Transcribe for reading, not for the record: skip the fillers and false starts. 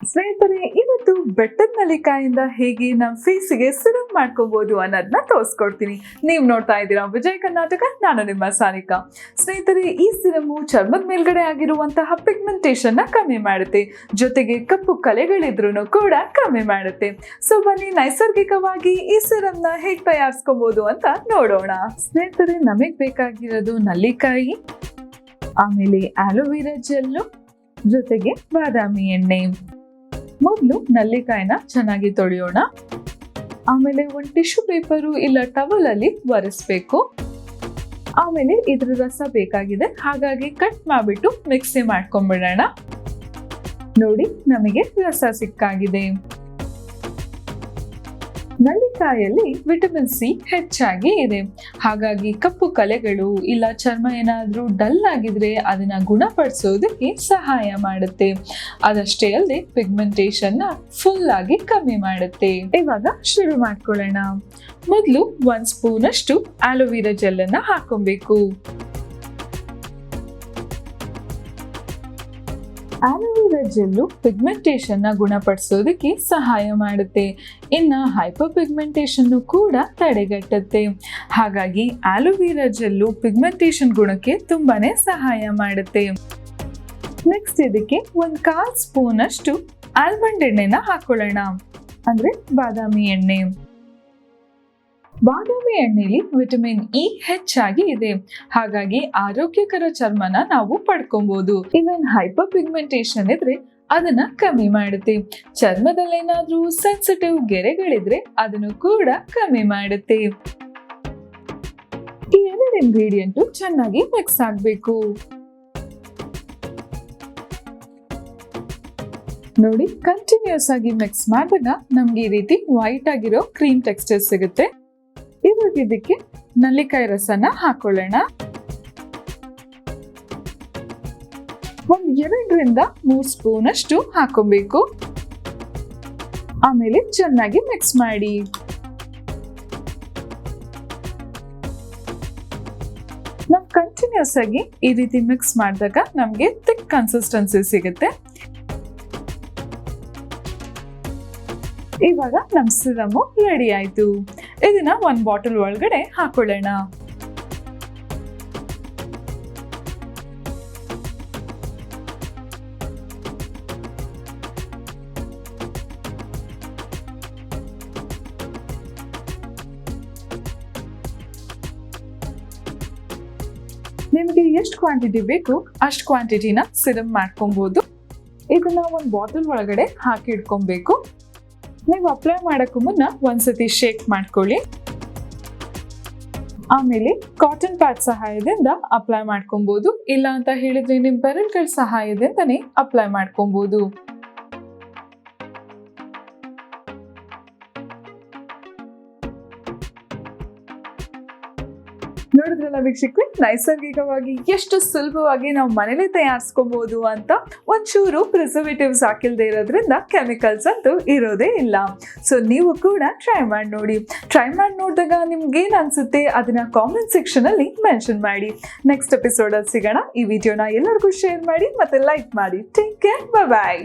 ಸ್ನೇಹಿತರೆ, ಇವತ್ತು ಬೆಟ್ಟದ ನಲಿಕಾಯಿಂದ ಹೇಗೆ ನಮ್ಮ ಫೇಸಿಗೆ ಸಿರಮ್ ಮಾಡ್ಕೋಬಹುದು ಅನ್ನೋದನ್ನ ತೋರಿಸ್ಕೊಡ್ತೀನಿ. ನೀವು ನೋಡ್ತಾ ಇದ್ದೀರಾ ವಿಜಯ್ ಕರ್ನಾಟಕ, ನಾನು ನಿಮ್ಮ ಸಾನಿಕಾ. ಸ್ನೇಹಿತರೆ, ಈ ಸಿರಮು ಚರ್ಮದ ಮೇಲ್ಗಡೆ ಆಗಿರುವಂತಹ ಪಿಗ್ಮೆಂಟೇಷನ್ ನ ಕಮ್ಮಿ ಮಾಡುತ್ತೆ, ಜೊತೆಗೆ ಕಪ್ಪು ಕಲೆಗಳಿದ್ರೂ ಕೂಡ ಕಮ್ಮಿ ಮಾಡುತ್ತೆ. ಸೊ ಬನ್ನಿ ನೈಸರ್ಗಿಕವಾಗಿ ಈ ಸಿರಮ್ ನ ಹೇಗೆ ತಯಾರಿಸ್ಕೋಬಹುದು ಅಂತ ನೋಡೋಣ. ಸ್ನೇಹಿತರೆ, ನಮಗೆ ಬೇಕಾಗಿರೋದು ನಲ್ಲಿಕಾಯಿ, ಆಮೇಲೆ ಆಲೋವೆರಾ ಜೆಲ್ಲು, ಜೊತೆಗೆ ಬಾದಾಮಿ ಎಣ್ಣೆ. ಮೊದಲು ನಲ್ಲಿಕಾಯಿನ ಚೆನ್ನಾಗಿ ತೊಳೆಯೋಣ. ಆಮೇಲೆ ಒಂದು ಟಿಶ್ಯೂ ಪೇಪರು ಇಲ್ಲ ಟವಲ್ ಅಲ್ಲಿ ಒರೆಸ್ಬೇಕು. ಆಮೇಲೆ ಇದ್ರ ರಸ ಬೇಕಾಗಿದೆ, ಹಾಗಾಗಿ ಕಟ್ ಮಾಡಿಬಿಟ್ಟು ಮಿಕ್ಸಿ ಮಾಡ್ಕೊಂಡ್ಬಿಡೋಣ. ನೋಡಿ, ನಮಗೆ ರಸ ಸಿಕ್ಕಾಗಿದೆ. ನಲ್ಲಿಕಾಯಲ್ಲಿ ವಿಟಮಿನ್ ಸಿ ಹೆಚ್ಚಾಗಿ ಇದೆ, ಹಾಗಾಗಿ ಕಪ್ಪು ಕಲೆಗಳು ಇಲ್ಲ ಚರ್ಮ ಏನಾದ್ರೂ ಡಲ್ ಆಗಿದ್ರೆ ಅದನ್ನ ಗುಣಪಡಿಸೋದಕ್ಕೆ ಸಹಾಯ ಮಾಡುತ್ತೆ. ಅದಷ್ಟೇ ಅಲ್ಲದೆ ಪಿಗ್ಮೆಂಟೇಷನ್ ನ ಫುಲ್ ಆಗಿ ಕಮ್ಮಿ ಮಾಡುತ್ತೆ. ಇವಾಗ ಶುರು ಮಾಡ್ಕೊಳ್ಳೋಣ. ಮೊದಲು 1 ಸ್ಪೂನ್ ಅಷ್ಟು ಆಲೋವೆರಾ ಜೆಲ್ ಅನ್ನ ಹಾಕೊಬೇಕು. ಆಲೋವೆರಾ ಜೆಲ್ಲು ಪಿಗ್ಮೆಂಟೇಷನ್ ನ ಗುಣಪಡಿಸೋದಕ್ಕೆ ಸಹಾಯ ಮಾಡುತ್ತೆ. ಇನ್ನು ಹೈಪರ್ ಪಿಗ್ಮೆಂಟೇಷನ್ ಕೂಡ ತಡೆಗಟ್ಟುತ್ತೆ. ಹಾಗಾಗಿ ಆಲೋವೆರಾ ಜೆಲ್ಲು ಪಿಗ್ಮೆಂಟೇಷನ್ ಗುಣಕ್ಕೆ ತುಂಬಾನೇ ಸಹಾಯ ಮಾಡುತ್ತೆ. ನೆಕ್ಸ್ಟ್ ಇದಕ್ಕೆ 1/4 ಸ್ಪೂನ್ ಅಷ್ಟು ಆಲ್ಮಂಡ್ ಎಣ್ಣೆನ ಹಾಕೊಳ್ಳೋಣ, ಅಂದ್ರೆ ಬಾದಾಮಿ ಎಣ್ಣೆ. ಬಾದಾಮಿ ಎಣ್ಣೆಲಿ ವಿಟಮಿನ್ ಇ ಹೆಚ್ಚಾಗಿ ಇದೆ, ಹಾಗಾಗಿ ಆರೋಗ್ಯಕರ ಚರ್ಮನ ನಾವು ಪಡ್ಕೊಬಹುದು. ಇವನ್ ಹೈಪರ್ ಪಿಗ್ಮೆಂಟೇಷನ್ ಇದ್ರೆ ಅದನ್ನ ಕಮ್ಮಿ ಮಾಡುತ್ತೆ. ಚರ್ಮದಲ್ಲೇನಾದ್ರೂ ಸೆನ್ಸಿಟಿವ್ ಗೆರೆಗಳಿದ್ರೆ ಅದನ್ನು ಕೂಡ ಕಮ್ಮಿ ಮಾಡುತ್ತೆ. ಈ 2 ಇಂಗ್ರೀಡಿಯೆಂಟ್ ಚೆನ್ನಾಗಿ ಮಿಕ್ಸ್ ಆಗ್ಬೇಕು. ನೋಡಿ, ಕಂಟಿನ್ಯೂಸ್ ಆಗಿ ಮಿಕ್ಸ್ ಮಾಡಿದಾಗ ನಮ್ಗೆ ಈ ರೀತಿ ವೈಟ್ ಆಗಿರೋ ಕ್ರೀಮ್ ಟೆಕ್ಸ್ಚರ್ ಸಿಗುತ್ತೆ. ಇವಾಗ ಇದಕ್ಕೆ ನಲ್ಲಿಕಾಯಿ ರಸನ ಹಾಕೊಳ್ಳೋಣ. 2ರಿಂದ 3 ಸ್ಪೂನ್ ಅಷ್ಟು ಹಾಕೊಬೇಕು. ಆಮೇಲೆ ಚೆನ್ನಾಗಿ ಮಿಕ್ಸ್ ಮಾಡಿ. ನಾವು ಕಂಟಿನ್ಯೂಸ್ ಆಗಿ ಈ ರೀತಿ ಮಿಕ್ಸ್ ಮಾಡಿದಾಗ ನಮ್ಗೆ ಥಿಕ್ ಕನ್ಸಿಸ್ಟೆನ್ಸಿ ಸಿಗುತ್ತೆ. ಇವಾಗ ನಮ್ ಸಿರಮು ರೆಡಿ ಆಯ್ತು. ಇದನ್ನ 1 ಬಾಟಲ್ ಒಳಗಡೆ ಹಾಕೊಳ್ಳೋಣ. ನಿಮಗೆ ಎಷ್ಟು ಕ್ವಾಂಟಿಟಿ ಬೇಕು ಅಷ್ಟು ಕ್ವಾಂಟಿಟಿನ ಸಿರಮ್ ಮಾಡ್ಕೊಬಹುದು. ಇದನ್ನ 1 ಬಾಟಲ್ ಒಳಗಡೆ ಹಾಕಿ ಇಟ್ಕೊಬೇಕು. ನೀವು ಅಪ್ಲೈ ಮಾಡೋಕ್ಕೂ ಮುನ್ನ ಒಂದ್ಸತಿ ಶೇಕ್ ಮಾಡ್ಕೊಳ್ಳಿ. ಆಮೇಲೆ ಕಾಟನ್ ಪ್ಯಾಡ್ ಸಹಾಯದಿಂದ ಅಪ್ಲೈ ಮಾಡ್ಕೊಬಹುದು, ಇಲ್ಲ ಅಂತ ಹೇಳಿದ್ರೆ ನಿಮ್ಮ ಬೆರಳುಗಳ ಸಹಾಯದಿಂದನೇ ಅಪ್ಲೈ ಮಾಡ್ಕೊಬಹುದು. ನೋಡಿದ್ರಲ್ಲ ವೀಕ್ಷಕರೇ, ನೈಸರ್ಗಿಕವಾಗಿ ಎಷ್ಟು ಸುಲಭವಾಗಿ ನಾವು ಮನೇಲಿ ತಯಾರಿಸ್ಕೋಬಹುದು ಅಂತ. ಒಂಚೂರು ಪ್ರಿಸರ್ವೇಟಿವ್ಸ್ ಹಾಕಿಲ್ದೇ ಇರೋದ್ರಿಂದ ಕೆಮಿಕಲ್ಸ್ ಅಂತೂ ಇರೋದೇ ಇಲ್ಲ. ಸೊ ನೀವು ಕೂಡ ಟ್ರೈ ಮಾಡಿ ನೋಡಿ. ಟ್ರೈ ಮಾಡಿ ನೋಡಿದಾಗ ನಿಮ್ಗೆ ಏನ್ ಅನ್ಸುತ್ತೆ ಅದನ್ನ ಕಾಮೆಂಟ್ ಸೆಕ್ಷನ್ ಅಲ್ಲಿ ಮೆನ್ಷನ್ ಮಾಡಿ. ನೆಕ್ಸ್ಟ್ ಎಪಿಸೋಡ್ ಅಲ್ಲಿ ಸಿಗೋಣ. ಈ ವಿಡಿಯೋನ ಎಲ್ಲರಿಗೂ ಶೇರ್ ಮಾಡಿ ಮತ್ತೆ ಲೈಕ್ ಮಾಡಿ. ಟೇಕ್ ಕೇರ್, ಬಾಯ್.